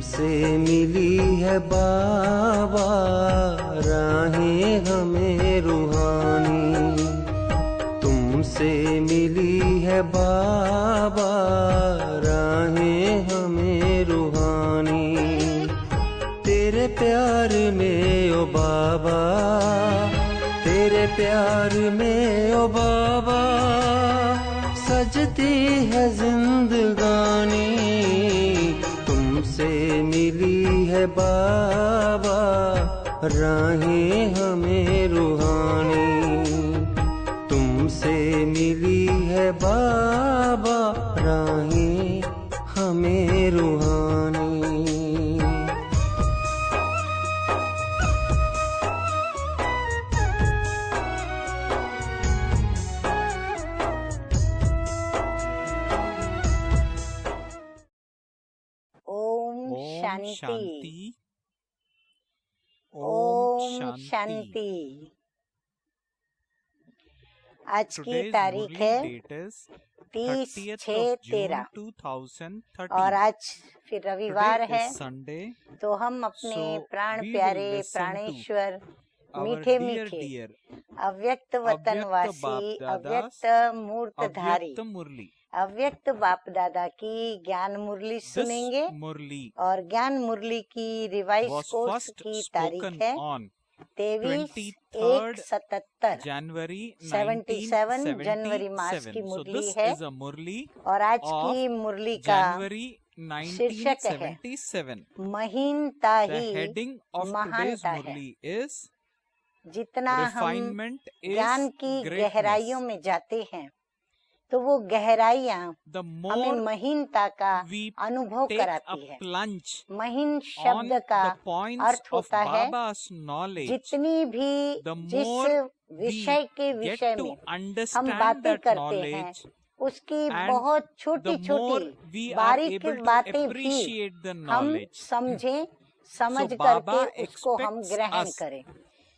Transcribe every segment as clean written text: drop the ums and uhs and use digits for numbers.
तुमसे मिली है बाबा राहें हमें रूहानी, तुमसे मिली है बाबा राहें हमें रूहानी। तेरे प्यार में ओ बाबा, तेरे प्यार में ओ बाबा सजती है जिंदगानी। तुमसे मिली है बाबा राहें हमें रूहानी, तुमसे मिली है बाबा राहें हमें रूहानी। शांति। ओम शांति। आज की तारीख है 30/6/13 और आज फिर रविवार है। तो हम अपने प्राण प्यारे प्राणेश्वर मीठे मीठे अव्यक्त वतनवासी अव्यक्त मूर्तधारी अव्यक्त बाप दादा की ज्ञान मुरली सुनेंगे। और ज्ञान मुरली की रिवाइज कोर्स की तारीख है 23/1/77 जनवरी मास की मुरली है। और आज की मुरली का शीर्षक है महीनता ही महानता है। जितना हम ज्ञान की गहराइयों में जाते हैं तो वो गहराइयाँ हमें महीनता का अनुभव कराती है। महीन शब्द का अर्थ होता है जितनी भी जिस विषय के विषय में हम बातें करते हैं उसकी बहुत छोटी छोटी बारीक बातें भी हम समझें, समझ करके उसको हम ग्रहण करें।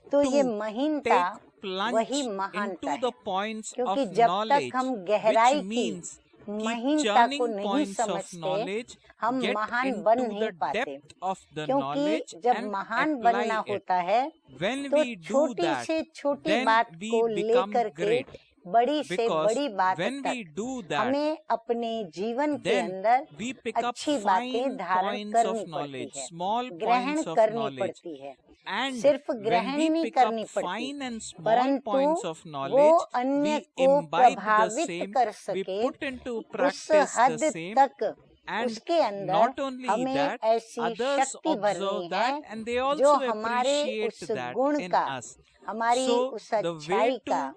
तो ये महीनता वही महानता है, क्योंकि जब तक हम गहराई की महीनता को नहीं समझते हम महान बन नहीं पाते। क्योंकि जब महान बनना होता है तो छोटी से छोटी बात को लेकर के बड़ी से बड़ी बात तक हमें अपने जीवन के अंदर अच्छी बातें धारण करनी पड़ती है, ग्रहण करनी पड़ती है। सिर्फ ग्रहण नहीं करनी पड़ती, परंतु वो अन्य को प्रभावित कर सके उस हद तक उसके अंदर हमें ऐसी शक्ति भरनी है जो हमारे उस गुण का, हमारी उस अच्छाई का,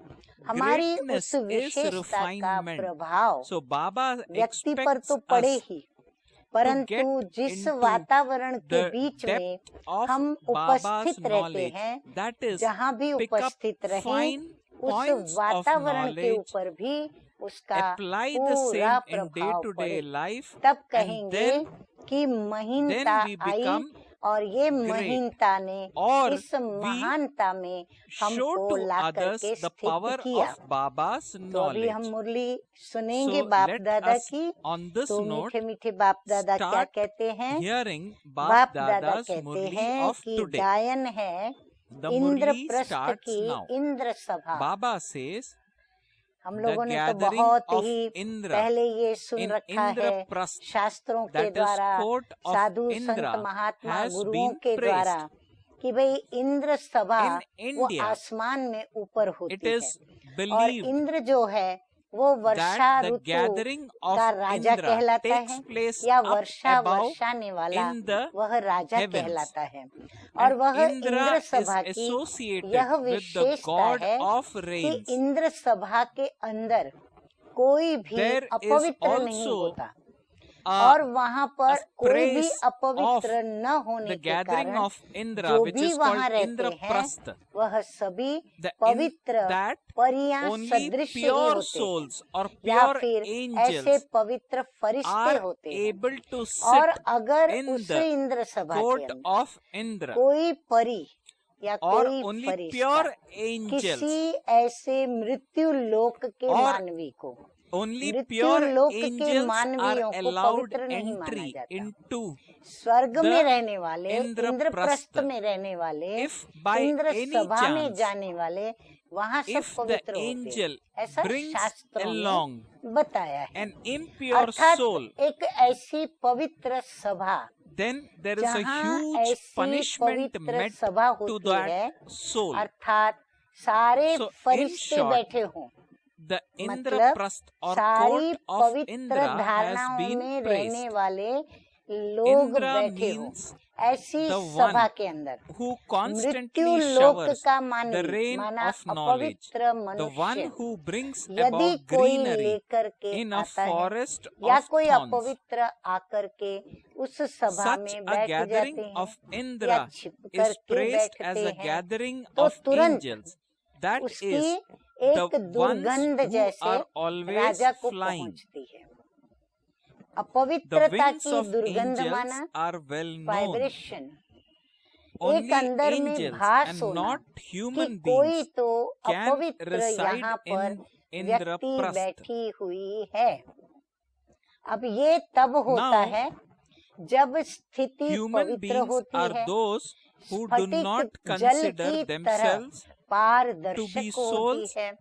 हमारी उस विशेषता का प्रभाव व्यक्ति पर तो पड़े ही, परंतु जिस वातावरण के बीच में हम उपस्थित रहते हैं, जहाँ भी उपस्थित रहें उस वातावरण के ऊपर भी उसका पूरा प्रभाव पड़े। तब कहेंगे कि महीनता आई और ये महीनता ने इस महानता में हमको ला करके स्थित किया। तो अभी हम मुरली सुनेंगे बाप दादा की। तो मीठे मीठे बाप दादा क्या कहते हैं? बाप दादा कहते हैं कि गायन है इंद्रप्रस्थ की इंद्र सभा। हम लोगों ने तो बहुत ही पहले ये सुन रखा है शास्त्रों के द्वारा, साधु संत महात्मा गुरुओं के द्वारा, कि भाई इंद्र सभा वो आसमान में ऊपर होती है। और इंद्र जो है वो वर्षा ऋतु का राजा कहलाता है, या वर्षा वर्षाने वाला वह राजा कहलाता है। और वह इंद्र सभा की यह विशेषता है कि इंद्र सभा के अंदर कोई भी अपवित्र नहीं होता, और वहाँ पर कोई भी अपवित्र न होने के कारण जो भी वहाँ रहते हैं वह सभी पवित्र परियां सदृश ही होते हैं, या फिर ऐसे पवित्र फरिश्ते होते हैं। और अगर उस इंद्र सभा के अंदर कोई परी या कोई फरिश्ता किसी ऐसे मृत्यु लोक के मानवी को only मृत्यु pure लोक के angels are मानवियों को allowed पवित्र नहीं माना entry जाता। into स्वर्ग the में रहने वाले, इंद्रप्रस्थ इंद्रप्रस्थ में रहने वाले, if by इंद्र any सभा में chance जाने वाले वहाँ सब if the पवित्र होते angel हैं। ऐसा brings शास्त्रों along में बताया है। an impure अर्थात soul, एक ऐसी पवित्र सभा then there is a जहाँ huge ऐसी punishment पवित्र met सभा to होती है, that soul. अर्थात सारे So, in फरिश्ते short, बैठे हों, The मतलब Indraprasth or सारी court of पवित्र Indra has धारणाओं been में praised. रहने वाले लोग Indra बैठे हों means ऐसी the सभा one के अंदर। who मृत्यु constantly लोक showers का the मानवी rain माना of knowledge, अपवित्र the one मनुष्य who brings यदि about कोई greenery लेकर के in a आता है forest या of कोई thorns. अपवित्र आकर के उस सभा Such में a बैठ gathering जाते of हैं या Indra छिप is करके praised as बैठते a हैं gathering तो of तुरंत angels. That उसकी is एक the ones दुर्गंध who जैसे are always राजा को flying. पहुंचती है। The अपवित्रता wings की of दुर्गंध angels माना are well known. Vibration, Only एक अंदर में angels भास and होना not कि human कोई beings तो can अपवित्र reside यहाँ पर in व्यक्ति Indraprasth. बैठी हुई है। अब ये तब होता Now, है जब स्थिति Human पवित्र beings होती are है, those who do स्फटिक not जल consider की तरह themselves to पारदर्शक be होती souls, है।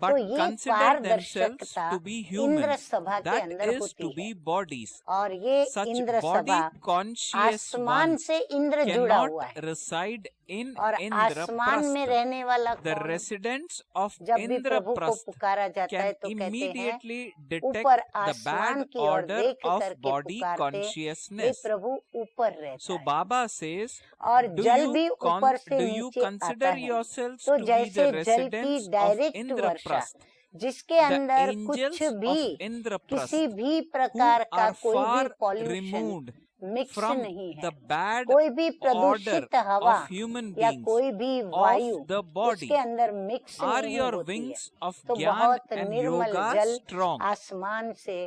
but तो ये consider themselves पारदर्शकता to be इंद्र humans. सभा के That अंदर is होती to है be bodies. और ये Such इंद्र body सभा conscious आसमान ones से इंद्र जुड़ा हुआ cannot है reside in और आसमान में Indraprasth. रहने वाला The कौन? residents of जब भी प्रभु को Indraprasth पुकारा जाता है can तो कहते हैं immediately detect ऊपर the आसमान bad की ओर order देख of करके body पुकारते वे consciousness. प्रभु ऊपर रहता So है Baba says, और do जल you भी ऊपर से do you नीचे आता consider है। yourselves तो to be जैसे the जल की residents of direct Varsha Indraprasth? जिसके The अंदर angels कुछ of भी Indraprasth किसी भी who प्रकार का are कोई भी far pollution removed mix from नहीं है, the bad कोई भी order प्रदूषित हवा of human या beings कोई भी वायु of the body. उसके अंदर मिक्स Are नहीं your होती है। wings of तो Gyan बहुत and निर्मल Yoga जल strong? आसमान से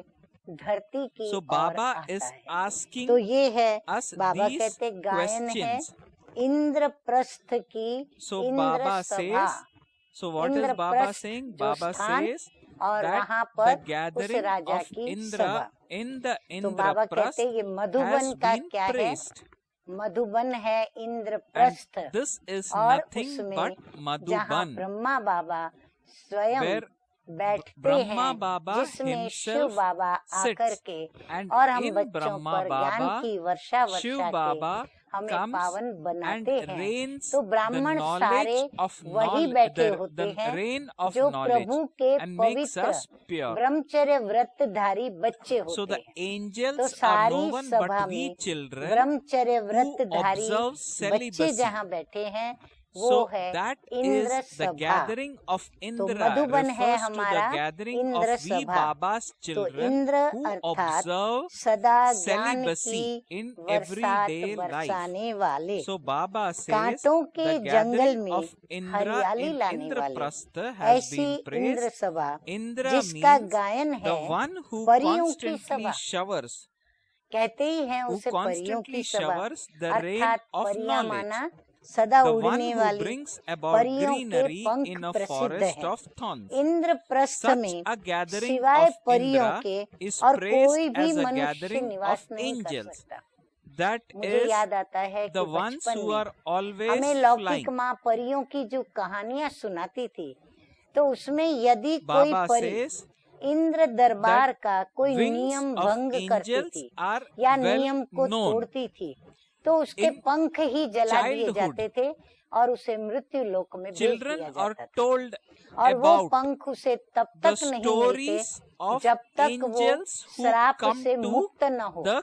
धरती की So ओर Baba आता is है। asking तो ये है us बाबा these कहते गायन है questions. इंद्रप्रस्थ की So इंद्र Baba सभा says, so what is Baba Indraprastha saying? जो Baba स्थान says और that वहाँ the पर उस gathering राजा of की Indra सभा। in the तो बाबा कहते Indraprasth हैं ये मधुबन has का been क्या है? praised. मधुबन है And इंद्रप्रस्थ this is और nothing उसमें but जहाँ Madhuban, ब्रह्मा बाबा स्वयं where बैठते Brahma हैं, Baba जिसमें शिव himself बाबा आकर sits. के And और हम in बच्चों Brahma पर ज्ञान Baba, की वर्षा Shiv वर्षा के Baba हमें comes पावन and बनाते हैं। rains तो the ब्राह्मण सारे knowledge of वही बैठे होते the हैं rain of जो knowledge प्रभु के and makes पवित्र us pure. ब्रह्मचर्य व्रतधारी बच्चे So होते the हैं। तो angels are सारी no one सभा but we में children ब्रह्मचर्य who व्रतधारी observe बच्चे celibacy. जहाँ बैठे हैं वो So है that इंद्र is the सभा। gathering of तो Indra मधुबन है refers to the हमारा gathering इंद्र of we सभा। Baba's तो children इंद्र who अर्थात observe सदा ज्ञान celibacy की in बरसात everyday life. बरसाने वाले, So Baba says कांटों के the जंगल gathering में of Indra हरियाली in लाने वाले Indraprasth has ऐसी been इंद्र praised. सभा Indra जिसका means गायन the है one who परियों की constantly सभा। showers, कहते ही हैं who उसे परियों constantly की सभा। showers the rain अर्थात of परियां knowledge. माना सदा The one उड़ने who वाली brings about परियों के greenery पंख in a प्रसिद्ध forest है। of thorns. इंद्रप्रस्थ Such में a gathering सिवाय of परियों Indra के is और praised कोई भी as a मनुष्य gathering निवास of नहीं कर angels. सकता। That मुझे is याद आता है the कि ones बचपन who में are always हमें flying. लौकिक माँ परियों की जो कहानियां सुनाती थी, तो उसमें यदि कोई Baba परी says इंद्र दरबार का कोई wings नियम of भंग करती angels थी are या well नियम को known. तोड़ती थी, तो उसके In पंख ही जला दिए childhood, जाते थे और उसे मृत्यु लोक में भेज children दिया are जाता था। told और वो about पंख उसे तब the तक नहीं मिलते stories of जब तक वो angels who श्राप come से to मुक्त न हो। the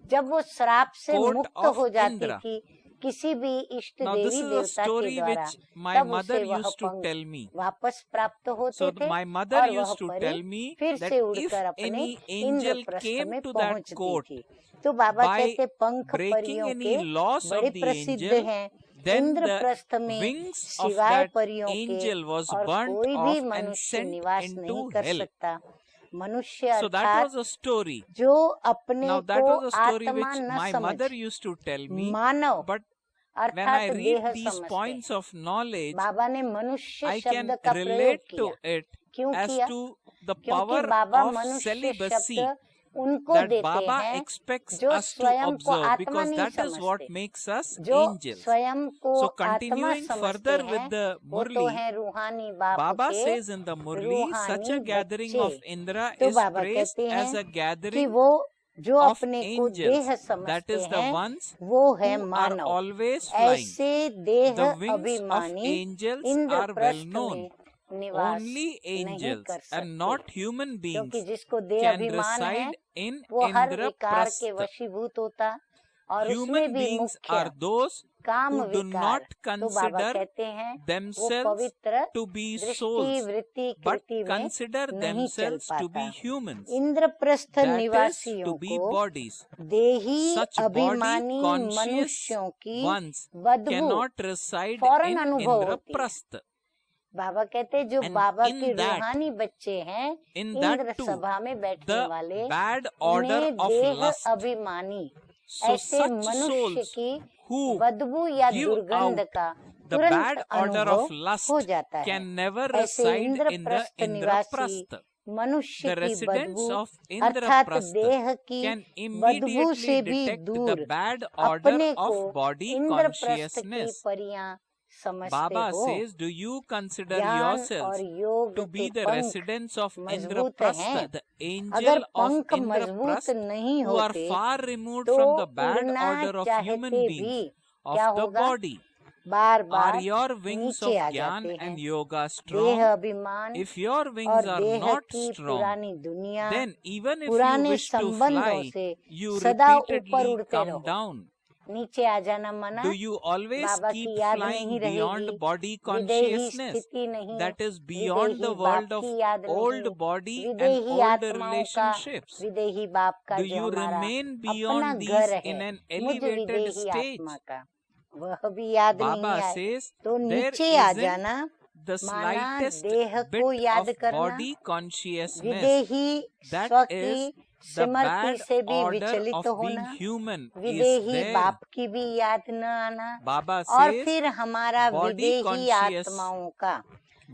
जब वो श्राप से court मुक्त of हो जाती Indra. थी किसी भी इष्ट Now this Devi is a देवता के story द्वारा, which my तब mother उसे वह used to पंख tell me. वापस प्राप्त होते So थे my mother और वह used to परी tell me फिर that से if उड़कर अपने any angel इंद्रप्रस्थ came में to that पहुंचती court थी। तो बाबा by कहते पंख breaking परियों any के loss बड़े of the प्रसिद्ध angel, हैं। then the इंद्रप्रस्थ में wings of सिवाय that परियों के angel was और burnt कोई भी off and मनुष्य sent निवास into नहीं कर hell. सकता। मनुष्य So that अर्थात was a story. जो अपने Now that को was a story आत्मा which न my समझ mother used to tell me. Manav But when I अर्थात read देह these समझते, points of knowledge, बाबा ने मनुष्य I शब्द can का प्रयोग relate to किया it क्यों as किया? to the क्योंकि power बाबा of मनुष्य celibacy शब्द उनको that देते Baba हैं expects जो us to स्वयं को observe, आत्मा because नहीं that is what समझते, makes us जो angels. स्वयं को So आत्मा continuing समझते further हैं with the वो तो Murli, है रूहानी बाप Baba के says in the Murli, such रूहानी a gathering बच्चे। of Indra तो is बाबा praised कहते as हैं a कि gathering वो जो of अपने को देह angels, that समझते is the हैं ones वो है who are Manav. always flying. ऐसे देह The wings of अभिमानी angels are well Indraprastha known. में निवास Only नहीं angels कर and not सकते, human beings क्योंकि जिसको देह can अभिमान है reside in वो हर विकार के Indraprastha. वशीभूत होता, और उसमें Human भी beings मुख्य are those काम who do विकार। not तो बाबा consider कहते हैं वो themselves पवित्र to be दृष्टि souls, वृत्ति but कृति में consider नहीं चल themselves to be पाता। humans, इंद्रप्रस्थ that is निवासियों to be को bodies. देही Such अभिमानी body conscious मनुष्यों की ones बदबू cannot reside फौरन in अनुभव होती है। Indraprastha. बाबा कहते हैं जो And बाबा in के that- रूहानी बच्चे हैं in that इंद्र too, सभा में बैठने the वाले bad order उन्हें of देह lust. अभिमानी So ऐसे such मनुष्य souls की who बदबू या give दुर्गंध out का the तुरंत bad order अनुभव of lust हो जाता है। can never ऐसे reside in the इंद्रप्रस्थ निवासी Indraprastha. मनुष्य The की residents बदबू of अर्थात Indraprastha देह की can बदबू immediately से भी detect the दूर bad order अपने को of body इंद्रप्रस्थ की consciousness. परियां समझते Baba हो। says, do you consider ज्ञान और yourselves योग to be के the पंख residents of मजबूत Indraprastha, हैं। the अगर angel of पंख मजबूत Indraprastha, नहीं who are होते far removed तो from the bad उड़ना order of human चाहते beings, भी of क्या the होगा? body? Bar Are bar your wings of नीचे आ Gyan जाते and हैं। Yoga देह strong? अभिमान If your और wings are देह not की strong, पुरानी दुनिया then even if you पुराने wish to संबंधों fly, से you सदा ऊपर repeatedly उड़ते come रहो। down. नीचे आ जाना मना, Do you always Baba keep की याद flying नहीं beyond रहेगी, body विदेही consciousness? स्थिति नहीं, That is beyond the विदेही world बाप of की याद old नहीं, body and विदेही old आत्माओं का, relationships. विदेही बाप का Do जो you हमारा remain अपना beyond these घर in है, an मुझ elevated विदेही stage? आत्मा का वह भी याद नहीं Baba आए says तो there नीचे आ isn't जाना, the माना slightest देह bit को याद of करना, body consciousness. विदेही That स्व is की the सिमरती bad से भी order विचलित of being होना, human is विदेही there. बाप की भी याद न आना, Baba और says फिर हमारा body विदेही conscious आत्माओं का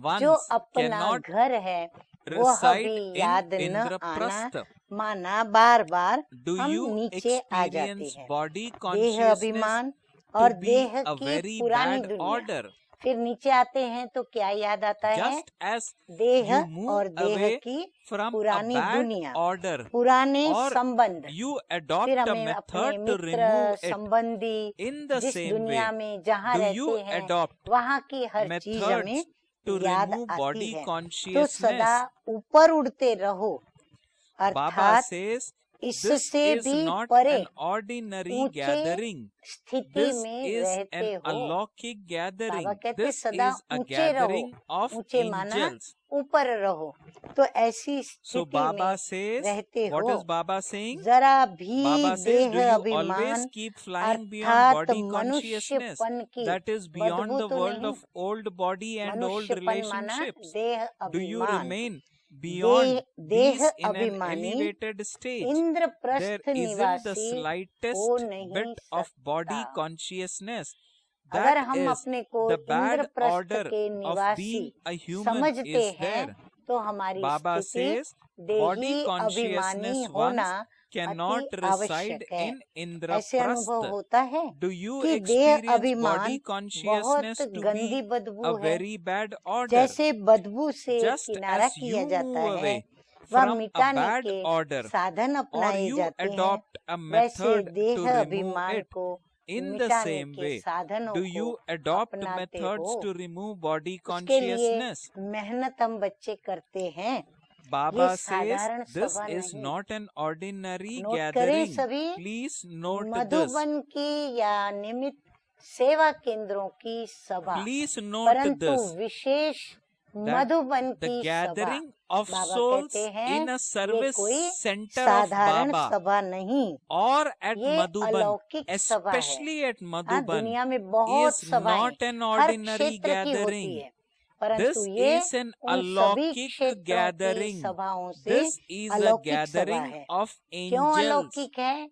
ones जो अपना cannot घर है वह reside भी in याद न आना, Indraprastha. माना बार बार Do हम you नीचे आ जाते experience हैं। body देह consciousness अभिमान to और be देह a की very पुरानी bad दुनिया, order? फिर नीचे आते हैं तो क्या याद आता है? Just as देह you move और देह away की from a पुरानी bad दुनिया, order, पुराने or संबंध, you adopt फिर a हमें अपने method to Mitra remove it. संबंधी In the जिस same दुनिया way, में जहाँ do you रहते हैं adopt वहाँ की हर चीज हमें methods to याद remove आती body है। तो consciousness? सदा ऊपर उड़ते रहो, Baba अर्थात says this इससे is भी not परे an ordinary ऊंचे gathering. स्थिति This में is रहते an हो। alaukic gathering. बाबा कहते This सदा is a ऊंचे रहो, gathering of ऊंचे माना angels. ऊपर रहो। तो ऐसी So स्थिति Baba में says, रहते what हो। is Baba saying? जरा भी Baba says, do देह you अभिमान always keep flying beyond अर्थात body consciousness? मनुष्यपन की That is beyond बदबू the तो world नहीं, of old body and old मनुष्यपन माना relationships. देह Do you अभिमान, remain beyond देह these in an अभिमानी elevated stage? There Indraprastha isn't the निवासी slightest हो नहीं bit of body सकता। consciousness. अगर That हम is अपने को the bad इंद्रप्रस्थ order के of निवासी being a human समझते is हैं there. तो हमारी Baba स्थिति says body देही अभिमानी consciousness होना ones cannot अति reside आवश्यक है। in ऐसे अनुभव Indraprastha. होता है Do you कि देह experience अभिमान body consciousness बहुत to गंदी be बदबू a है, very bad order? जैसे बदबू से Just किनारा as किया you जाता move है, away वह from a मिटाने bad के order, साधन or अपनाए you जाते हैं, adopt a वैसे method to देह remove अभिमान it, को in the मिटाने same के way, साधनों do को you adopt अपनाते methods हो। to remove body उसके लिए consciousness? मेहनत हम बच्चे करते हैं। Baba ये says साधारण this सभा is नहीं। not an ordinary नोट करें gathering. सभी, Please note this. मधुबन की या निमित्त सेवा केंद्रों की सभा, Please note परंतु this. Wishes that Madhuban The की सभा, gathering of बाबा souls कहते हैं in a ये service कोई center of साधारण Baba सभा नहीं, or at ये Madhuban, अलौकिक सभा है। especially at हाँ, Madhuban, दुनिया में बहुत is सभाएं not an हर ordinary क्षेत्र की होती gathering. है, परंतु This ये is an उन सभी alaukic क्षेत्रों की gathering. सभाओं से This is a अलौकिक सभा gathering है। of क्यों angels. अलौकिक है?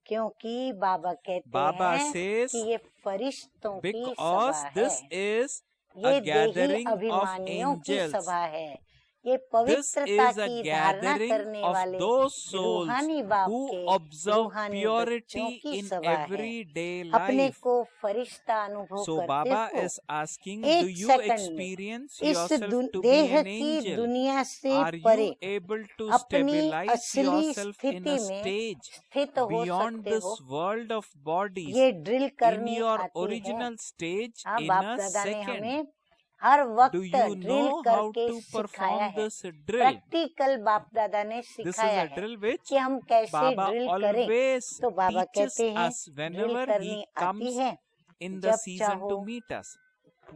क्योंकि बाबा कहते Baba हैं says, कि ये फरिश्तों की because सभा this है, is ये a देही gathering of अभिमानियों की angels. सभा है, ये This पवित्रता is a की धारणा gathering करने of वाले those souls रूहानी बाप who के observe रूहानी बच्चों purity की in सभा है, everyday अपने life. को फरिश्ता अनुभव So करते Baba हो। is asking, do एक you सेकंड में experience इस yourself to be देह an की angel? दुनिया से Are परे you able to अपनी stabilize असली yourself in स्थिति a में stage स्थित हो beyond सकते this हो? world of bodies ये ड्रिल in करनी your आती है। original stage हाँ, in बाप a दादा ने second? हमें हर वक्त Do you drill know how करके to सिखाया perform है। this drill? प्रैक्टिकल बाप दादा ने This is सिखाया a है drill which कि हम कैसे Baba ड्रिल करें। always तो बाबा teaches कहते हैं us ड्रिल whenever करनी he आती comes है in the जब season चाहो, to meet us.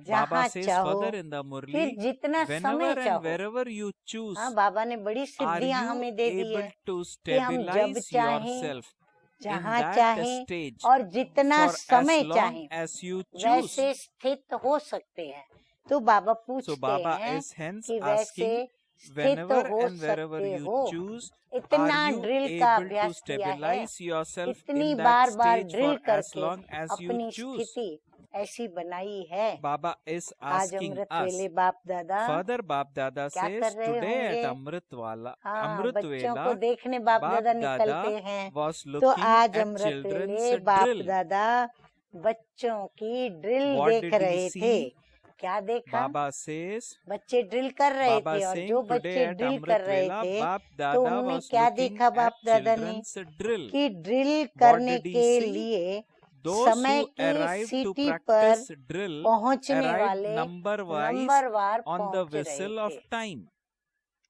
जहाँ Baba says चाहो, further in the फिर Murli, जितना whenever समय and चाहो। wherever you choose, हाँ, बाबा ने बड़ी are सिद्धियां you हमें दे दी able है to कि हम जब stabilize चाहें, yourself in जहाँ that चाहें stage और जितना for as समय long चाहें as you choose? वैसे स्थित हो सकते हैं। तो बाबा So पूछते Baba हैं is hence कि वैसे asking, स्थित whenever हो and wherever सकते you हो। choose, इतना are you ड्रिल का able to अभ्यास किया है, stabilize yourself इतनी in that bar bar stage drill for as करके long as you अपनी choose? स्थिति ऐसी बनाई है। Baba is आज asking अमृत us. वेले बाप दादा Further, Bap Dada क्या says, कर रहे today होंगे? at Amrit हाँ, Vela, बच्चों को देखने बाप Bap दादा Dada निकलते हैं। was तो looking आज at अमृत children's वेले बाप drill. दादा बच्चों की ड्रिल What देख did he रहे see? थे। क्या देखा? Baba says, बच्चे ड्रिल कर रहे Baba थे और saying जो today बच्चे at ड्रिल कर Amrit रहे Vela, थे Bap तो Dada उनमें was क्या looking देखा at बाप दादा ने children's drill. कि ड्रिल What करने did he के see? लिए Those समय who की arrived to सीटी पर practice drill पहुंचने arrived वाले number-wise नंबरवार on the पहुंच रहे whistle of थे। time.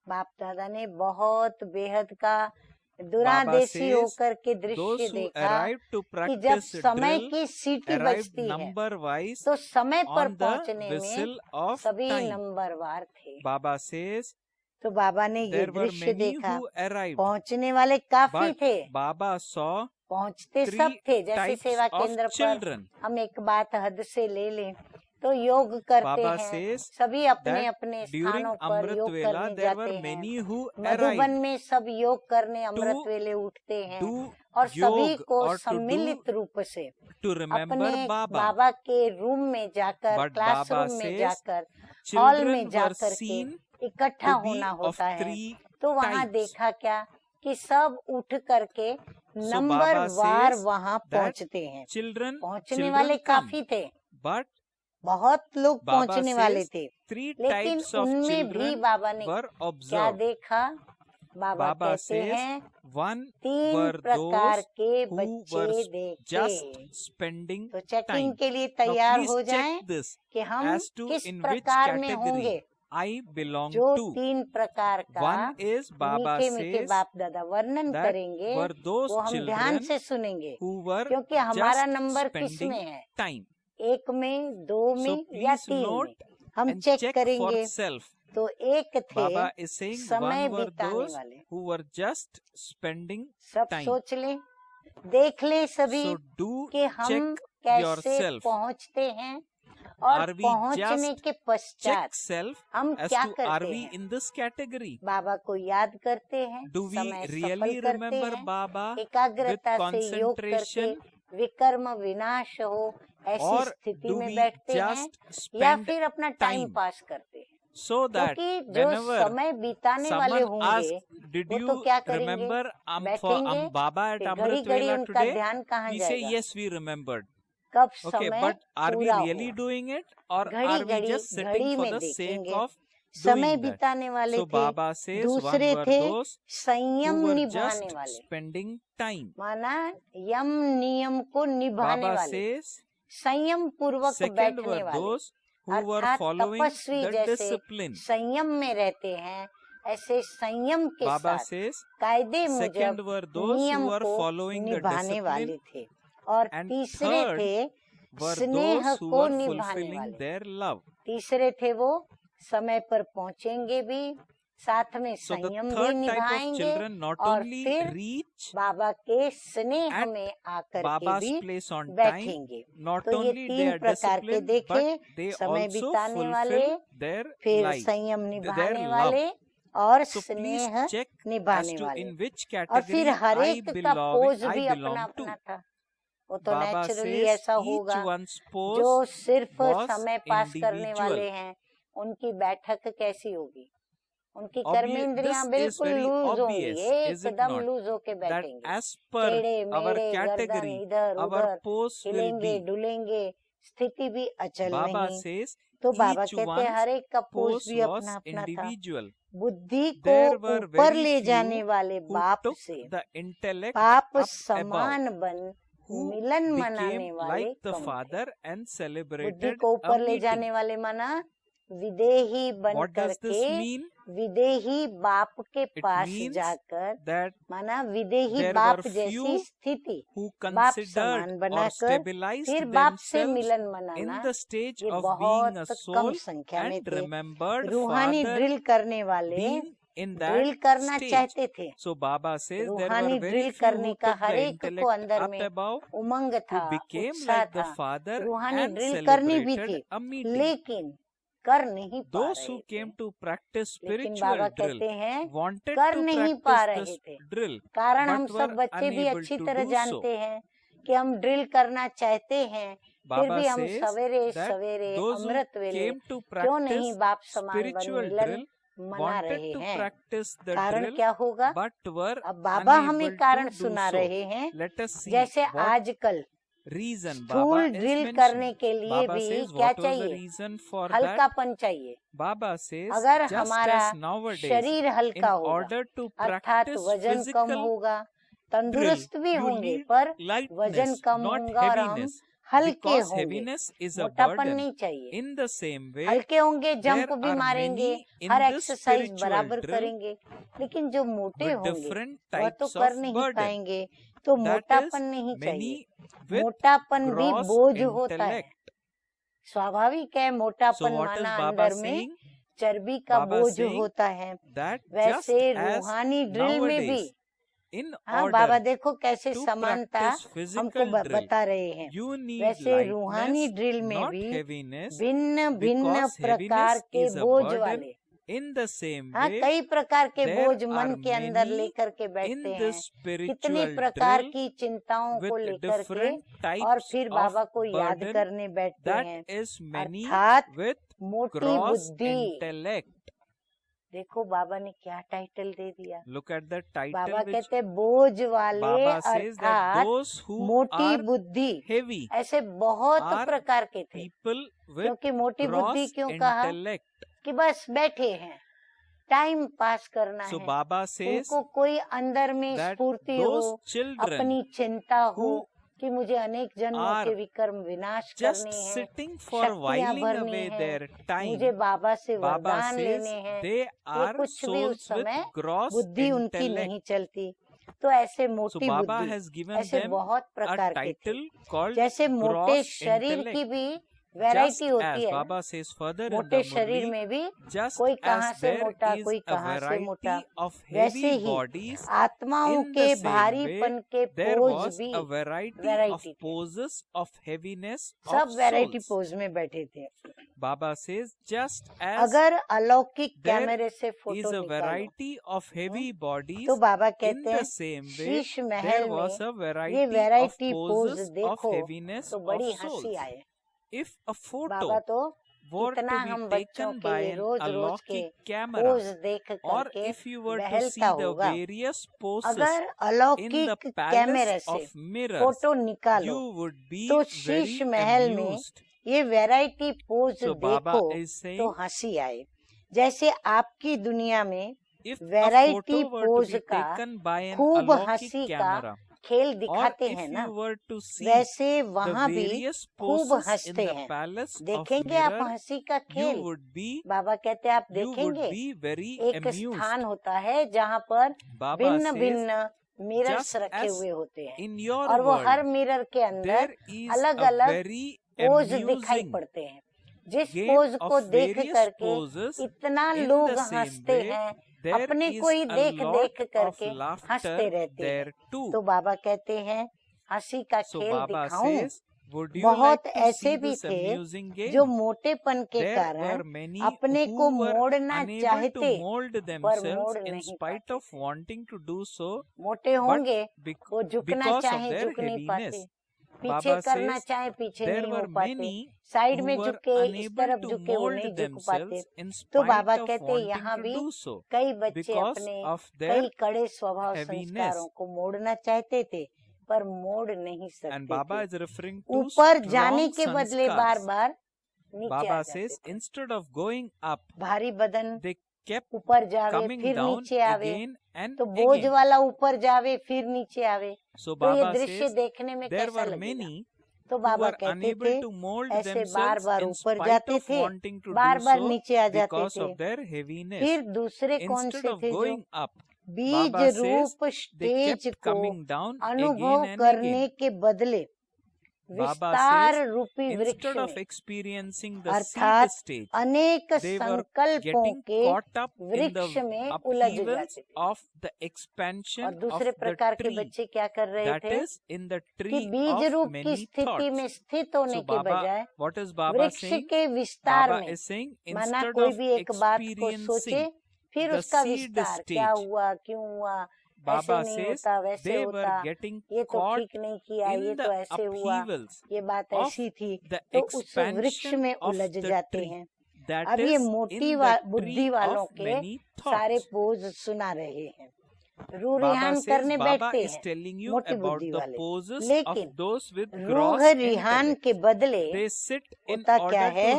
बाप दादा ने बहुत बेहद का Baba दूरादेशी says, होकर के those दृश्य who देखा arrived to कि जब practice समय drill की सीटी arrived बजती है number-wise तो समय पर on the पहुंचने में whistle of सभी time. नंबरवार थे। Baba says, तो बाबा ने ये there were दृश्य many देखा, who arrived, पहुंचने वाले काफी but थे, Baba saw पहुंचते three सब थे। जैसे types सेवा of केंद्र पर children. हम एक बात हद से ले लें तो योग करते Baba हैं, says सभी अपने that अपने during स्थानों पर Amrit योग Vela करने there जाते were हैं। many who मधुबन arrived में सब योग करने अमृत to वेले उठते हैं do और सभी yog को or to do सम्मिलित रूप से to remember अपने Baba. बाबा के रूम में जाकर, But क्लासरूम Baba में says जाकर, हॉल में children were जाकर के seen इकट्ठा to be होना of होता है। three तो वहाँ types. देखा क्या कि सब उठ करके So नंबर Baba वार says वहाँ that पहुँचते हैं। पहुँचने वाले children come, काफी थे, but बहुत लोग Baba पहुँचने वाले says थे, three लेकिन types of उनमें भी children बाबा ने were क्या observed. देखा? बाबा Baba कहते says हैं one तीन were प्रकार those के who बच्चे were देखे। just spending तो चेकिंग time. के लिए Now तैयार please हो जाएं check this कि हम as to किस in which प्रकार में category होंगे। I belong जो to. तीन प्रकार का One is Baba मीठे मीठे says बाप दादा वर्णन that करेंगे, were those वो हम ध्यान children से सुनेंगे, who were क्योंकि हमारा just नंबर spending किसमें है? time. एक में, दो So में या please तीन note में हम and चेक check for करेंगे। self. तो एक थे Baba is saying समय one were बिताने those वाले। who were just spending सब time. सोच लें, देख लें सभी So do कि हम check कैसे yourself. पहुंचते हैं और Are we पहुंचने just के पश्चात check self हम as क्या to are करते we हैं? in this category? बाबा को याद करते हैं, Do we समय really सफल करते remember हैं, Baba एकाग्रता with से योग करके concentration, विकर्म विनाश हो ऐसी or स्थिति do में we बैठते हैं just या spend फिर अपना टाइम time पास करते हैं? so that क्योंकि जो whenever समय बिताने वाले someone होंगे asks, did वो you तो क्या करेंगे? remember बैठेंगे, Baba at फिर घड़ी Amrit घड़ी Vela उनका today? ध्यान कहाँ We say जाएगा? yes, we remembered. कब Okay, समय but are we पूरा really हो? doing it, or घड़ी are we घड़ी just sitting घड़ी for में the sake देखेंगे। of समय doing that? बिताने वाले So थे, Baba says one दूसरे were थे those संयम who were निभाने just वाले, spending time. माना यम नियम को निभाने Baba वाले, says संयम पूर्वक second बैठने were वाले, those who were अर्थात following तपस्वी the जैसे discipline. संयम में रहते हैं, ऐसे संयम के Baba साथ says कायदे second मुजब were those नियम who were को following the निभाने वाले discipline, थे, और and तीसरे third थे were स्नेह those who को were निभाने fulfilling वाले। their love. तीसरे थे वो समय पर पहुंचेंगे भी, साथ में So the संयम भी third type of निभाएंगे children not और only फिर reach बाबा के स्नेह at में आकर के Baba's भी place on time, बैठेंगे। not तो ये only they तीन are प्रकार के disciplined, देखे, but they समय also बिताने वाले, fulfill their फिर life, संयम their निभाने love. वाले और So please स्नेह check as निभाने to वाले। in which और category फिर हर I एक का belong, पोज I भी अपना belong to. अपना था, वो तो Baba नेचुरली says ऐसा each होगा। one's जो pose सिर्फ was समय पास करने individual. वाले हैं, उनकी बैठक कैसी होगी? उनकी कर्मेंद्रियां बिल्कुल लूज होंगी, एकदम लूज होके बैठेंगे, टेढ़े मेढ़े, गर्दन इधर उधर हिलेंगे डुलेंगे, स्थिति भी अचल नहीं। तो बाबा कहते हैं हर एक का पोज भी अपना अपना था। बुद्धि को ऊपर ले जाने वाले बाप से पाप समान बन मिलन मनाने वाले बुद्धि को ऊपर ले जाने वाले माना विदेही बन करके विदेही बाप के पास जाकर, माना विदेही बाप जैसी स्थिति, बाप समान बनाकर फिर बाप से मिलन मनाना, ये बहुत कम संख्या में थे। रूहानी ड्रिल करने वाले ड्रिल करना चाहते थे। रूहानी ड्रिल करने का हर एक को अंदर में उमंग था, उत्साह था, रूहानी ड्रिल करनी भी थी, लेकिन कर नहीं पा रहे थे। लेकिन बाबा कहते हैं कर नहीं पा रहे थे। कारण हम सब बच्चे भी अच्छी तरह जानते हैं कि हम ड्रिल करना चाहते हैं, फिर भी हम सवेरे सवेरे अमृत वेले क्यों नहीं बाप समान बन मिलन मना रहे हैं। कारण क्या होगा? अब बाबा हमें कारण सुना रहे हैं। जैसे आजकल स्थूल ड्रिल करने के लिए भी क्या चाहिए? हल्कापन चाहिए। अगर हमारा शरीर हल्का होगा अर्थात वजन कम होगा, तंदुरुस्त भी होंगे पर वजन कम होगा और हम हल्के होंगे, मोटापन नहीं चाहिए। हल्के होंगे, जंप भी मारेंगे, हर एक्सरसाइज बराबर करेंगे, लेकिन जो मोटे होंगे वह तो कर नहीं पाएंगे। तो मोटापन नहीं चाहिए। मोटापन भी बोझ होता है, स्वाभाविक है। मोटापन माना अंदर में चर्बी का बोझ होता है। वैसे रूहानी ड्रिल में भी हाँ बाबा देखो कैसे समानता हमको बता रहे हैं। वैसे रूहानी ड्रिल में भी भिन्न भिन्न प्रकार के बोझ वाले हाँ कई प्रकार के बोझ मन के अंदर लेकर के बैठते हैं, कितनी प्रकार की चिंताओं को लेकर के, और फिर बाबा को याद करने बैठते हैं, अर्थात मोटी बुद्धि। देखो बाबा ने क्या टाइटल दे दिया। बाबा कहते बोझ वाले अर्थात मोटी बुद्धि। ऐसे बहुत प्रकार के थे। क्योंकि मोटी बुद्धि क्यों कहा? कि बस बैठे हैं, टाइम पास करना है। बाबा उनको कोई अंदर में स्फूर्ति हो, अपनी चिंता हो कि मुझे अनेक जन्मों के विकर्म विनाश करने हैं, शक्तियाँ भरनी है, मुझे बाबा से वरदान लेने हैं। ये कुछ भी उस समय बुद्धि उनकी नहीं चलती। तो ऐसे मोटी बुद्धि, ऐसे बहुत प्रकार के थे। जैसे मोटे शरीर की भी वैरायटी होती है। मोटे शरीर में भी कोई कहाँ से मोटा, कोई कहाँ से मोटा। वैसे ही आत्माओं के भारीपन के पोज भी वैरायटी, सब वैरायटी पोज में बैठे थे। बाबा says just as अगर अलौकिक कैमरे से फोटो निकालो तो बाबा कहते हैं शीश महल में ये वैरायटी पोज देखो तो बड़ी हंसी आए। If a photo बाबा तो कितना हम बच्चों के लिए रोज रोज के पोज देख करके बहलता होगा। अगर अलौकिक कैमरे से फोटो निकालो तो शीश महल में ये वैरायटी पोज देखो तो हंसी आए। जैसे आपकी दुनिया में वैरायटी पोज का खूब हंसी का खेल दिखाते हैं ना, वैसे वहाँ भी खूब हंसते हैं। देखेंगे आप हंसी का खेल? बाबा कहते हैं आप देखेंगे एक स्थान होता है जहाँ पर भिन्न भिन्न मिरर्स रखे हुए होते हैं और वो हर मिरर के अंदर अलग अलग पोज दिखाई पड़ते हैं। जिस पोज को देख करके इतना लोग हंसते हैं, अपने को ही देख देख करके हंसते रहते हैं। तो बाबा कहते हैं हंसी का खेल दिखाऊं। बहुत ऐसे भी थे जो मोटेपन के कारण अपने को मोड़ना चाहते पर मोड़ नहीं पाते। मोटे होंगे वो झुकना चाहे झुक नहीं पाते। पीछे करना चाहे पीछे नहीं हो पाते, साइड में झुके इस तरफ झुके वो नहीं झुक पाते। तो बाबा कहते यहाँ भी कई बच्चे अपने कई कड़े स्वभाव संस्कारों को मोड़ना चाहते थे पर मोड़ नहीं सकते थे। ऊपर जाने के बदले बार बार नीचे आ जाते थे। भारी बदन ऊपर जावे फिर नीचे आवे, तो बोझ वाला ऊपर जावे फिर नीचे आवे। तो ये दृश्य देखने में कैसा लगेगा? तो बाबा कहते थे ऐसे बार बार ऊपर जाते थे, बार बार नीचे आ जाते थे। फिर दूसरे कौन से थे जो बीज रूप स्टेज को अनुभव करने के बदले विस्तार रूपी वृक्ष में अर्थात अनेक संकल्पों के वृक्ष में उलझ जाते थे। और दूसरे प्रकार के बच्चे क्या कर रहे थे कि बीज रूप की स्थिति में स्थित होने के बजाय वृक्ष के विस्तार में, माना कोई भी एक बात को सोचे फिर उसका विस्तार, क्या हुआ क्यों हुआ, ऐसे नहीं होता वैसे होता, ये तो ठीक नहीं किया, ये तो ऐसे हुआ, ये बात ऐसी थी, तो उस वृक्ष में उलझ जाते हैं। अब ये मोटी बुद्धि वालों के सारे पोज सुना रहे हैं, रूह रिहान करने बैठते हैं मोटी बुद्धि वाले, लेकिन रूह रिहान के बदले होता क्या है,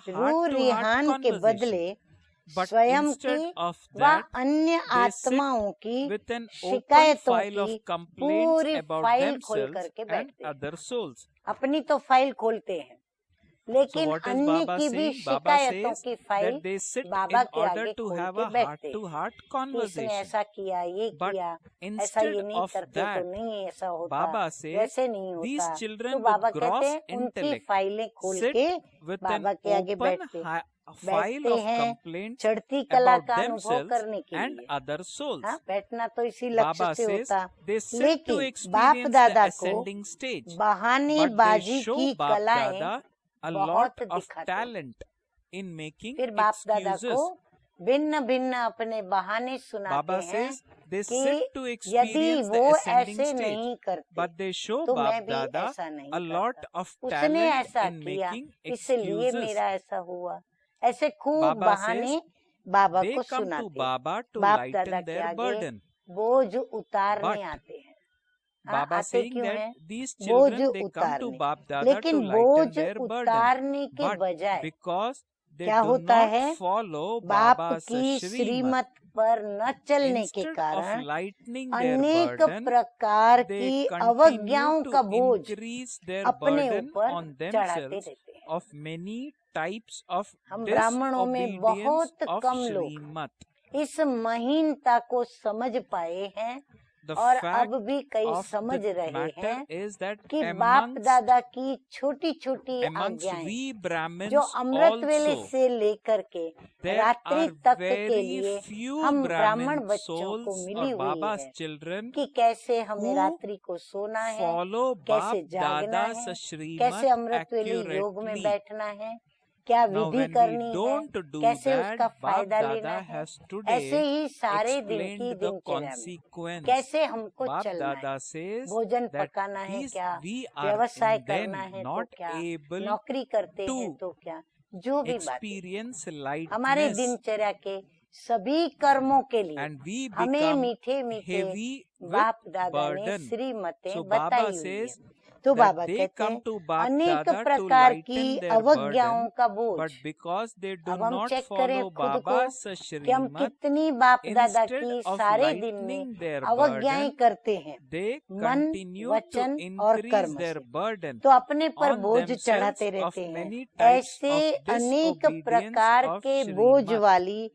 रूह रिहान के बदले स्वयं की व अन्य आत्माओं की शिकायतों की पूरी फाइल खोल करके बैठते हैं। अपनी तो फाइल खोलते हैं लेकिन अन्य की भी शिकायतों की फाइल बाबा के आगे खोल के बैठते हैं। इसने ऐसा किया, ये किया, ऐसा ये नहीं करते तो नहीं ऐसा होता, वैसे नहीं होता। तो बाबा कहते हैं उनकी फाइलें खोल के बाबा के आगे बैठते हैं चढ़ती कला का अनुभव करने के लिए। बैठना तो इसी लक्ष्य से होता, लेकिन बाप दादा को बहानेबाजी की कलाएं बहुत दिखाते। फिर बाप दादा को भिन्न भिन्न अपने बहाने सुनाते हैं कि यदि वो ऐसे नहीं करते तो मैं भी ऐसा नहीं करता, उसने ऐसा किया इसलिए मेरा ऐसा हुआ। ऐसे खूब बहाने बाबा को सुनाते। बाप दादा के आगे बोझ उतारने आते हैं। आते क्यों हैं? बोझ उतारने, लेकिन बोझ उतारने के बजाय क्या होता है, बाप की श्रीमत पर न चलने के कारण अनेक प्रकार की अवज्ञाओं का बोझ अपने ऊपर चढ़ाते रहते हैं। हम ब्राह्मणों में बहुत कम लोग इस महीनता को समझ पाए हैं और अब भी कई समझ रहे हैं कि बाप दादा की छोटी छोटी आज्ञाएं जो अमृत वेले से लेकर के रात्रि तक के लिए हम ब्राह्मण बच्चों को मिली हुई है कि कैसे हमें रात्रि को सोना है, कैसे जागना है, कैसे अमृत वेले योग में बैठना है, क्या विधि करनी है, कैसे उसका फायदा लेना है। ऐसे ही सारे दिन की दिनचर्या में कैसे हमको चलना है, भोजन पकाना है क्या, व्यवसाय करना है तो क्या, नौकरी करते हैं तो क्या, जो भी बात हमारे दिनचर्या के सभी कर्मों के लिए हमें मीठे मीठे बाप दादा ने श्रीमतें बताई हुई है। तो बाबा कहते हैं अनेक प्रकार की अवज्ञाओं का बोझ। अब हम चेक करें खुद को कि हम कितनी बाप दादा की सारे दिन में अवज्ञाएं करते हैं, मन वचन और कर्म से। तो अपने पर बोझ चढ़ाते रहते हैं। ऐसे अनेक प्रकार के बोझ वाली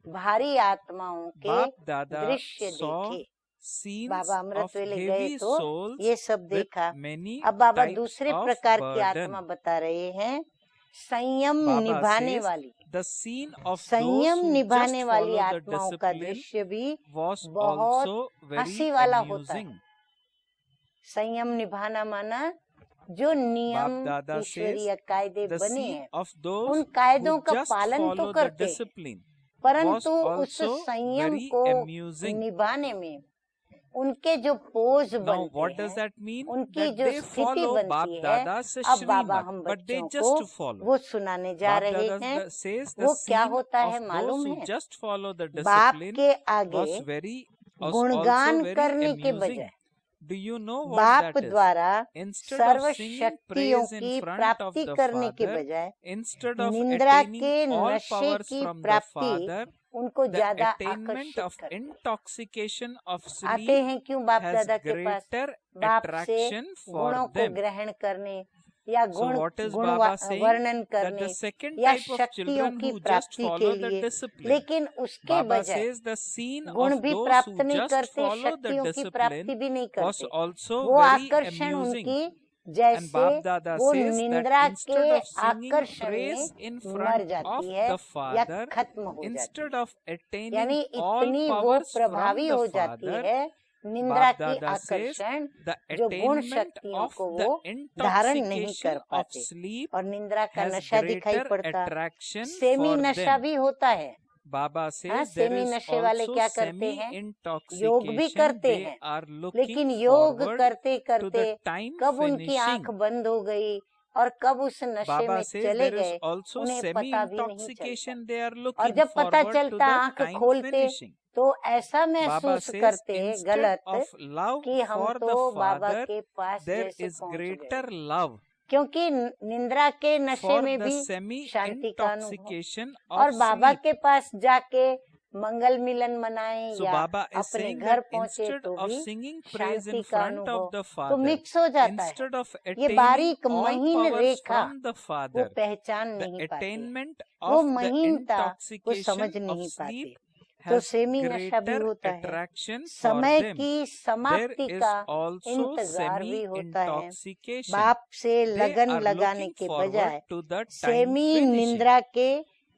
भारी आत्माओं के दृश्य देखे। बाबा अमृत वेले गए तो ये सब देखा। अब बाबा दूसरे प्रकार की आत्मा बता रहे हैं, संयम निभाने वाली। संयम निभाने वाली आत्माओं का दृश्य भी बहुत हंसी वाला होता है। संयम निभाना माना जो नियम ईश्वरीय कायदे बने हैं उन कायदों का पालन तो करते हैं, परंतु उस संयम को निभाने में उनके जो पोज Now बनते what does हैं, that mean? उनकी That जो they स्थिति follow बनती Bap है, Dada's अब बाबा Shrimad, हम but they बच्चों just को follow. वो सुनाने जा Bap रहे Dada हैं। says the वो क्या scene होता of है those मालूम who है? just follow the बाप discipline के आगे was also गुणगान very करने के amusing. बजाय Do you know what बाप that is? द्वारा Instead of सर्व singing शक्तियों praise in की front of प्राप्ति the करने के Father, बजाय instead of निंद्रा के attaining all नशे powers की from the प्राप्ति Father, उनको the ज्यादा attainment आकर्षित of करती है। intoxication of आते sleep हैं क्यों बाप has दादा के पास? greater बाप से attraction for गुणों को them. ग्रहण करने या So गुण what is गुण Baba saying? वर्णन That करने the second या type of शक्तियों children की who just प्राप्ति के follow the लिए, discipline. लेकिन उसके Baba बजाय says the scene गुण of भी those प्राप्त who नहीं just करते, follow the शक्तियों की प्राप्ति discipline भी नहीं was करते। also वो very आकर्षण amusing. उनकी And जैसे Bap Dada वो says निंद्रा that instead के of singing आकर्षण praise में in मर front of जाती है the या Father, खत्म हो जाती instead है। of attaining यानी all इतनी वो powers from प्रभावी the हो जाती Father, है निंद्रा Bap की Dada says आकर्षण, the जो गुण attainment शक्तियों of को the वो धारण नहीं intoxication कर of पाते sleep और निंद्रा का has नशा दिखाई greater पड़ता। attraction सेमी for नशा them. भी होता है। Baba हाँ, says there सेमी is नशे वाले also क्या करते हैं? योग भी semi-intoxication. करते They हैं, are लेकिन looking योग forward करते to करते the time कब उनकी आंख finishing. बंद हो गई और कब उस नशे Baba में says चले there is गए also उन्हें पता भी नहीं चलता। semi-intoxication. They are और looking जब पता forward to चलता the आंख time खोलते finishing. तो ऐसा Baba महसूस says करते instead गलत of love कि हम for तो the बाबा Father, के पास there जैसे is पहुंच greater गए, love क्योंकि निंद्रा के नशे for में the भी शांति का अनुभव semi-intoxication और of बाबा sleep. के पास जाके मंगल मिलन मनाएं So या Baba is अपने saying घर that पहुंचे instead तो of भी singing praise शांति in का front of अनुभव the तो Father, मिक्स हो जाता है। instead of ये attaining बारीक all महीन powers रेखा from the वो Father, पहचान the नहीं पाते, attainment वो of the महीनता वो intoxication समझ of नहीं sleep पाते। तो has सेमी नशा भी greater होता है, attraction for समय them. की There समाप्ति is का also इंतजार भी होता है। semi-intoxication. बाप से They लगन are लगाने looking के forward बजाय to the time semi finishing. निंद्रा के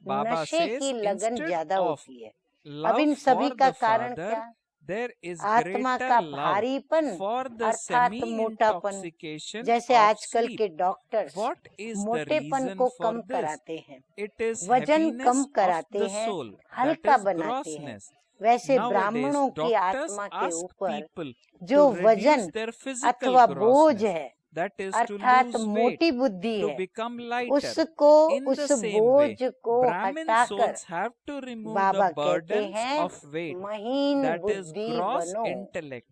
Baba नशे says की लगन instead ज्यादा of होती है। अब love इन सभी for का the कारण Father, क्या? there is आत्मा greater का love भारीपन for the अर्थात मोटापन, semi-intoxication जैसे of आजकल sleep. के doctors What is the मोटेपन reason को for कम this? कराते हैं, It is वजन heaviness कम of कराते the हैं, soul, that हल्का is बनाते हैं। grossness. वैसे Nowadays, ब्राह्मणों की doctors आत्मा के ask ऊपर people जो to वजन reduce their physical अथवा बोझ grossness, है that is to अर्थात lose weight, मोटी बुद्धि to है, become lighter. उसको In the उस same way, बोझ को Brahmin हटाकर souls have to remove Baba the कहते burdens हैं of weight, महीन that is बुद्धि gross बनो। intellect,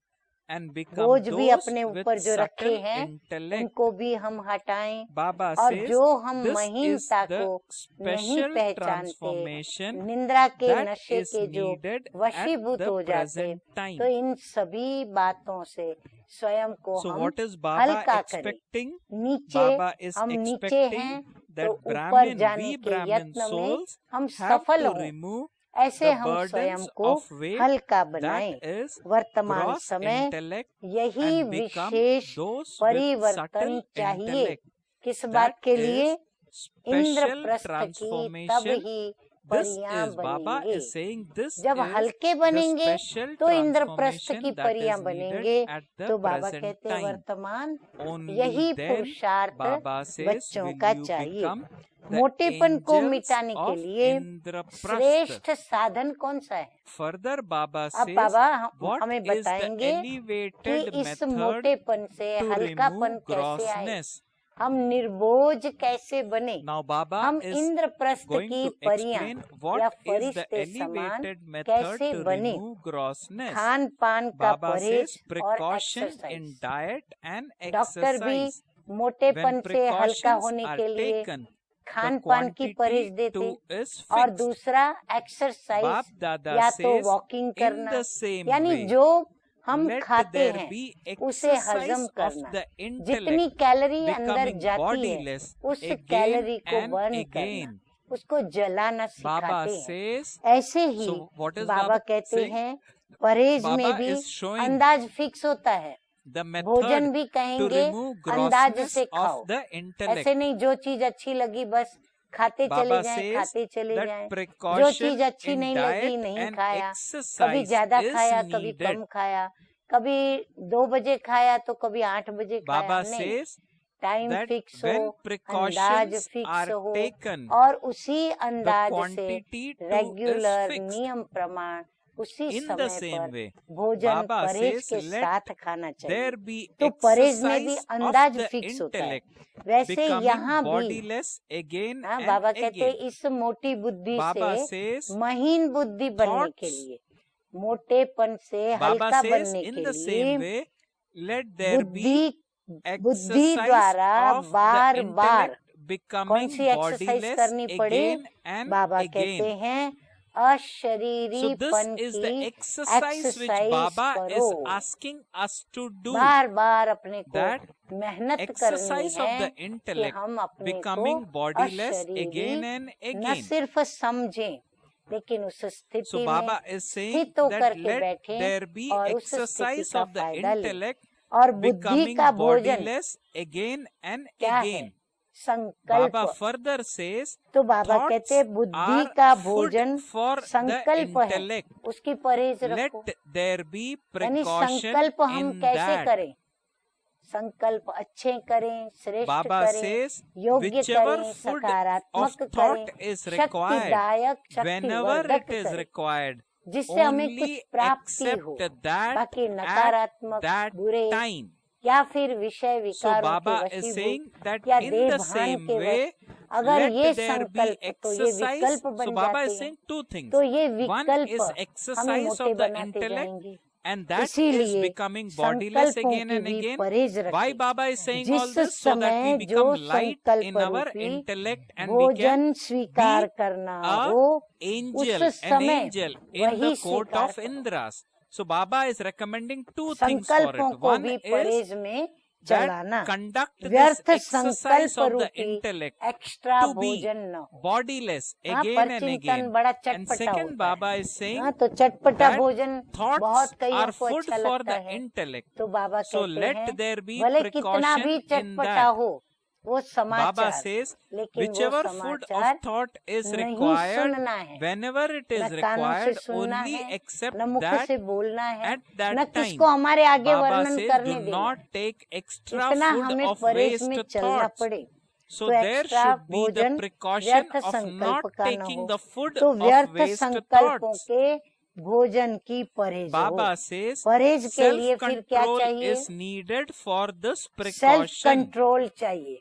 and become बोझ भी those अपने with ऊपर जो रखे subtle हैं intellect. उनको भी हम हटाएं, Baba और says जो हम this is महीनता the को नहीं special पहचानते, transformation निंद्रा के that नशे is के जो needed at वशीभूत the हो जाते, present time. तो इन सभी बातों से स्वयं को So हम what is Baba हल्का करें। expecting? नीचे Baba is हम नीचे expecting हैं that तो ऊपर Brahmin, जाने we के Brahmin यत्न में souls हम have सफल to हों, remove ऐसे the हम स्वयं burdens को of weight, हल्का that बनाएं। is वर्तमान gross समय intellect, यही and become wishes those with परिवर्तन subtle चाहिए। intellect. किस बात That के लिए? is इंद्रप्रस्थ special की तब transformation. ही This परियां is Baba बनेंगे। is saying this जब is हल्के the बनेंगे special तो इंद्रप्रस्थ की transformation that परियां is बनेंगे। needed at the तो बाबा present कहते हैं time. वर्तमान Only यही then पुरुषार्थ Baba says बच्चों will का you चाहिए। become the मोटेपन को angels मिटाने के of लिए Indraprastha. श्रेष्ठ साधन कौन सा है? Further Baba अब says बाबा what हमें is the बताएंगे कि elevated इस method मोटेपन से to हल्कापन remove कैसे आए, grossness. हम निर्बोझ कैसे बने, Now Baba हम is इंद्रप्रस्थ going की to परियां explain या what is the फरिश्ते समान elevated method कैसे to बने। remove grossness. खान पान का Baba परहेज says और precaution in exercise. diet and doctor भी exercise. मोटेपन When से हल्का precautions होने are के लिए taken, खान the पान की परहेज quantity देते, too is और fixed. दूसरा एक्सरसाइज Bap Dada या तो says वॉकिंग in करना, the same यानी way, जो हम let खाते there हैं be उसे exercise हजम of करना। the जितनी intellect, कैलोरी अंदर becoming जाती है bodiless उस again कैलोरी को and बर्न again. करना, उसको जलाना Baba सिखाते हैं। says, ऐसे ही so what is Baba Baba कहते saying? हैं परहेज में Baba भी is showing अंदाज फिक्स होता है। the भोजन method भी to कहेंगे remove अंदाज grossness से खाओ, of the intellect. ऐसे नहीं जो चीज अच्छी लगी बस खाते चले Baba जाएं, says खाते चले that जाएं। जो precaution चीज अच्छी in नहीं लगी diet नहीं and खाया, कभी exercise ज्यादा is खाया कभी needed. कम खाया, कभी 2 बजे खाया तो कभी 8 बजे खाया, Baba नहीं, says time that fix when हो, अंदाज precautions फिक्स are हो, taken, और उसी the अंदाज से quantity too is regular fixed. नियम प्रमाण उसी In the समय same पर way, भोजन Baba परहेज says, के let साथ खाना चाहिए। there be तो परहेज में भी exercise of अंदाज the फिक्स होता है, intellect वैसे becoming यहाँ भी bodiless again हाँ, and बाबा कहते हैं again. इस मोटी बुद्धि Baba से says, महीन बुद्धि बनने के thoughts, लिए, मोटेपन से Baba हल्का says, बनने in के the same लिए way, let there be बुद्धि exercise द्वारा of the bar bar intellect becoming कौन सी एक्सरसाइज bodiless करनी पड़े? again and Baba again. कहते हैं So अशरीरीपन this is की the exercise which exercise Baba करो, is asking us to do. बार बार अपने को That मेहनत करनी exercise of है the कि intellect हम अपने becoming को bodiless अशरीरी again and न again. सिर्फ समझें, लेकिन उस So स्थिति में Baba is saying स्थित होकर that के let बैठें there be और उस स्थिति exercise का of the फायदा लें। intellect और बुद्धि becoming का भोजन bodiless again and क्या है? again. संकल्प। Baba further says, तो बाबा कहते हैं बुद्धि are का food भोजन for the संकल्प है, intellect. उसकी परहेज Let रखो। there be यानी precaution संकल्प हम in कैसे that. करें? संकल्प अच्छे करें, श्रेष्ठ Baba करें, says, योग्य whichever करें, food सकारात्मक of thought करें, is required, शक्तिदायक, whenever शक्तिवर्धक it is करें, required, जिससे हमें कुछ only प्राप्ति हो। accept that बाकी at नकारात्मक, that बुरे time. या फिर विषय So विकारों के Baba is saying वशीभूत that या in देह the भान same के way, वश, अगर let ये there be संकल्प तो ये exercise. विकल्प So बन Baba जाते is हैं, saying two things. तो ये One विकल्प is हमें exercise मोटे of the बनाते intellect, जाएंगे। and that is इसीलिए becoming bodiless संकल्पों again की and भी again. परहेज Why रखें। Baba is saying all जिस this? So that we समय जो become light संकल्प in our रूपी intellect and we can भोजन स्वीकार be करना a हो, angel, उस an समय angel in वही the court स्वीकार of करो। Indras. So Baba is recommending two things for संकल्पों it. को One भी is परहेज में that चलाना, conduct this व्यर्थ exercise संकल्प of the रूपी intellect एक्स्ट्रा to be भोजन न हो। bodiless हाँ, again पर and चिंतन again. बड़ा And चटपटा second, होता Baba है। is saying हाँ, तो चटपटा that भोजन thoughts बहुत कईयों are को food अच्छा for लगता the है। intellect. तो बाबा So कहते let हैं there be भले कितना भी precaution in चटपटा that. हो वो Baba समाचार, says, लेकिन वो whichever food समाचार of thought is नहीं required, सुनना है, whenever it is न कानों से required, सुनना only है, accept न मुख that से बोलना है, at that न time. किसको हमारे आगे Baba वर्णन says, करने do देना not है। take extra इतना food हमें of परहेज में waste चलना thoughts. पड़े। So तो there extra should be the भोजन precaution व्यर्थ of संकल्प not का न taking हो, the food तो of व्यर्थ waste संकल्पों thoughts. के भोजन की परहेज हो। Baba says, परहेज के लिए फिर क्या self-control चाहिए? is needed for this self precaution. Control चाहिए।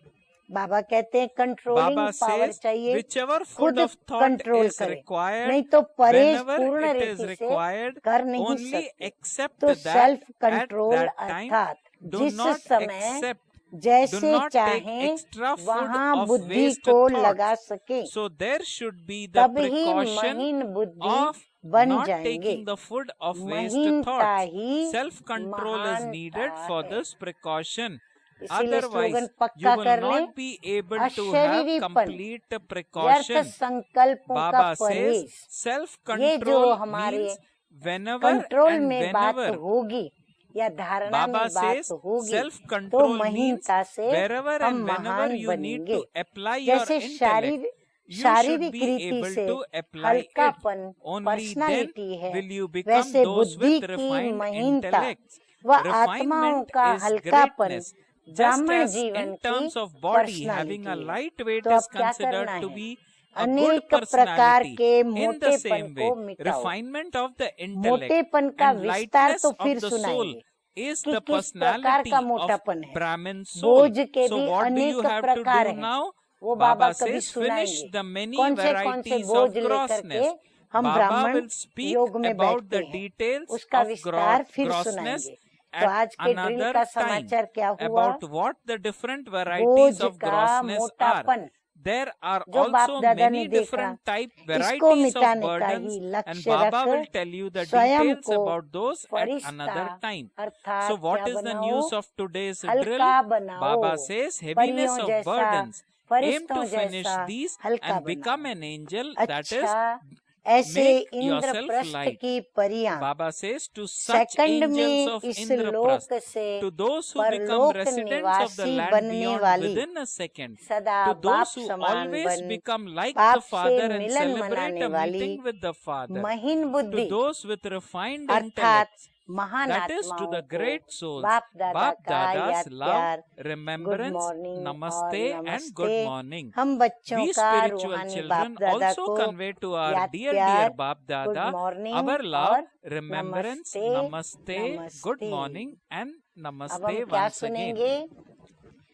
बाबा कहते हैं कंट्रोलिंग Baba पावर says, चाहिए, whichever खुद food of thought control is करे, required, नहीं तो परहेज whenever पूर्ण it is रीति से required, कर नहीं only सकते। accept तो that self at control that time. अर्थात Do जिस not समय accept, do जैसे not take चाहें extra food वहाँ of बुद्धि waste को thoughts. लगा सके, So there should be the तब ही precaution महीन बुद्धि of बन not जाएंगे। taking the food of waste महीनता thoughts. He Self-control is needed महानता for है। this precaution. इसीलिए Otherwise, स्लोगन you पक्का will कर ले, not be able to have अशरीरीपन, complete व्यर्थ precaution. संकल्पों का Baba says, परहेज, ये जो self-control हमारे means whenever कंट्रोल and में बात whenever. होगी या धारणा Baba में बात says, होगी, तो self-control means महीनता से wherever हम and whenever महान you need बनेंगे। to apply your जैसे intellect, you should शारीरिक be रीति able से to apply it. हल्कापन Only then personality है, will you become वैसे those बुद्धि with की refined महीनता intellects. व आत्माओं Refinement का is हल्कापन greatness. Just ब्राह्मण as जीवन in की terms of body, having a personality है। lightweight तो is अब क्या considered करना to है? be a good अनेक प्रकार personality. के In the मोटेपन same way, को मिटाओ। refinement of the intellect मोटेपन का and विस्तार lightness तो of फिर the soul सुनाएंगे is कि the किस प्रकार personality का of मोटापन है। Brahmin soul. बोझ के So भी what do अनेक you have to प्रकार do हैं, now? वो बाबा Baba कभी says, finish सुनाएंगे। the many कौन से varieties बोझ of लेकर के grossness. हम Baba ब्राह्मण will speak योग में about बैठते the हैं, details उसका of विस्तार फिर grossness सुनाएंगे। तो आज at के ड्रिल another का time. समाचार क्या हुआ? About what the different varieties बोझ of का grossness are. मोटापन There are जो बाप also दादा ने many देखा, different type इसको varieties of मिटाने का burdens, ही and लक्ष्य Baba रख will tell you the स्वयं details को about those at Firishta another time. अर्थात So what क्या is the बनाओ? news of today's drill? हल्का बनाओ, Baba says heaviness परियों of जैसा, burdens. Aim फरिश्तों to finish जैसा these हल्का and become बनाओ। an angel, that is, अच्छा, ऐसे make इंद्रप्रस्थ yourself light. की परियां Baba says to such second angels में of इस Indraprastha, लोक से to those who become परलोक residents of the निवासी land बनने beyond वाली, within a second, सदा to बाप those who समान always बन become like पाप the से Father and मिलन celebrate मनाने a वाली meeting with the Father, महीन to बुद्धि those with refined अर्थात intellects, That is to the महानात्माओं great को souls, बाप दादा Bap का Dada's याद love, प्यार, गुड remembrance, मॉर्निंग और namaste and good नमस्ते। morning. हम बच्चों We का spiritual रूहानी children बाप दादा also को convey to our याद dear प्यार, Bap good Dada morning our love, और remembrance, नमस्ते namaste, good नमस्ते। morning and अब हम namaste क्या once again. सुनेंगे?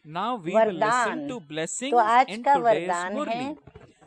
Now we will वरदान। listen to blessings तो आज in का today's वरदान है Murli.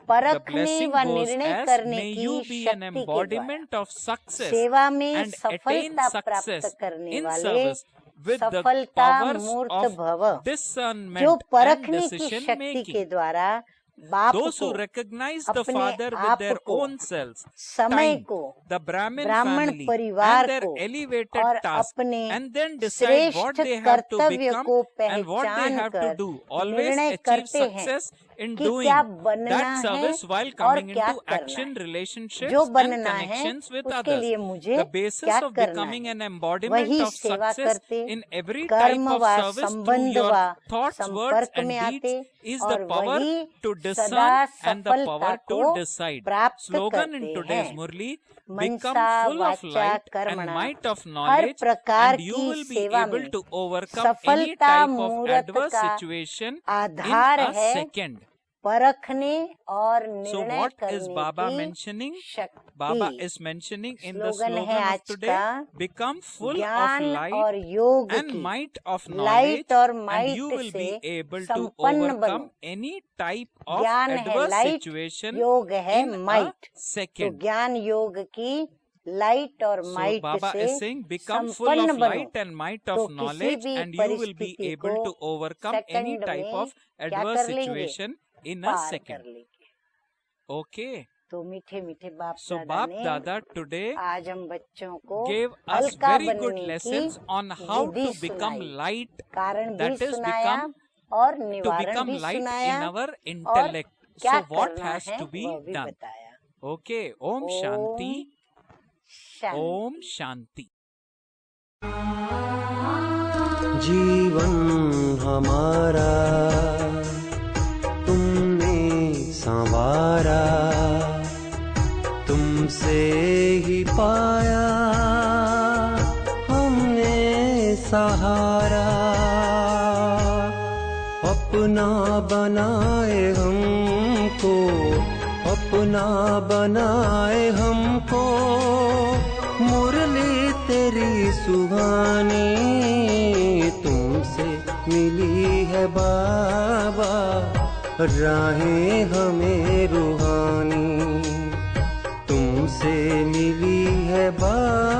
The परखने blessing व goes निर्णय as, करने may की you be an शक्ति के द्वारा embodiment of success सेवा में and attain सफलता प्राप्त success करने in वाले service with the सफलता powers मूर्त of भव, discernment जो and परखने की decision शक्ति के making. द्वारा बाप Those को, who recognize the अपने Father with आप their को, own selves, समय time, को, the Brahmin ब्राह्मण family, परिवार and their को elevated और task, अपने and then decide what श्रेष्ठ they have to कर्तव्य become को and what they पहचान have to कर do. Always निर्णय achieve करते हैं success in कि doing क्या बनना that है service while और coming क्या into करना action, है। relationships जो and बनना है connections with उसके others. लिए मुझे The basis क्या of करना becoming है, an embodiment वही of सेवा success करते, in every कर्म type of व service through संबंध your व thoughts, words संपर्क and में deeds आते is the और power वही to सदा discern and the सफलता power to को decide. प्राप्त Slogan in करते today's हैं। Murli: Mansa become full of वाचा light and कर्मणा, might of हर knowledge, प्रकार and you की will be सेवा able में to overcome any सफलता type of मूर्त adverse का situation in आधार a है second. परखने और So निर्णय what is करने Baba की mentioning? शक्ति। Baba is mentioning in the slogan है slogan of आज today: का, become full of ज्ञान light और योग and की, might of knowledge, लाइट और and माइट you will से be able to संपन्न overcome बनो। any type of ज्ञान है adverse लाइट, situation योग है in a माइट। तो second. ज्ञान योग की लाइट और So माइट Baba से is saying, become full संपन्न of बनो। light and might तो of किसी knowledge, भी and you will be परिस्थिति able को to overcome any second type में of क्या adverse कर लेंगे? situation in a par second. कर लेंगे। Okay. तो मीठे मीठे बाप So दादा Bap ने Dada today आज हम बच्चों को gave us हल्का very good बनने lessons की on how Vidhi to become सुनाई, light, कारण भी that is सुनाया become और to निवारण become भी light सुनाया in our और intellect. क्या So what करना has है to be वह भी done? बताया। Okay. Om Shanti. शांति। Om Shanti. जीवन हमारा तुमने संवारा, तुमसे ही पाया हमने सहारा, अपना बनाए हमको, अपना बनाए हमको, मुरली तेरी सुहानी तुमसे मिली है बाबा, राहें हमें रूहानी तुमसे मिली है बाबा।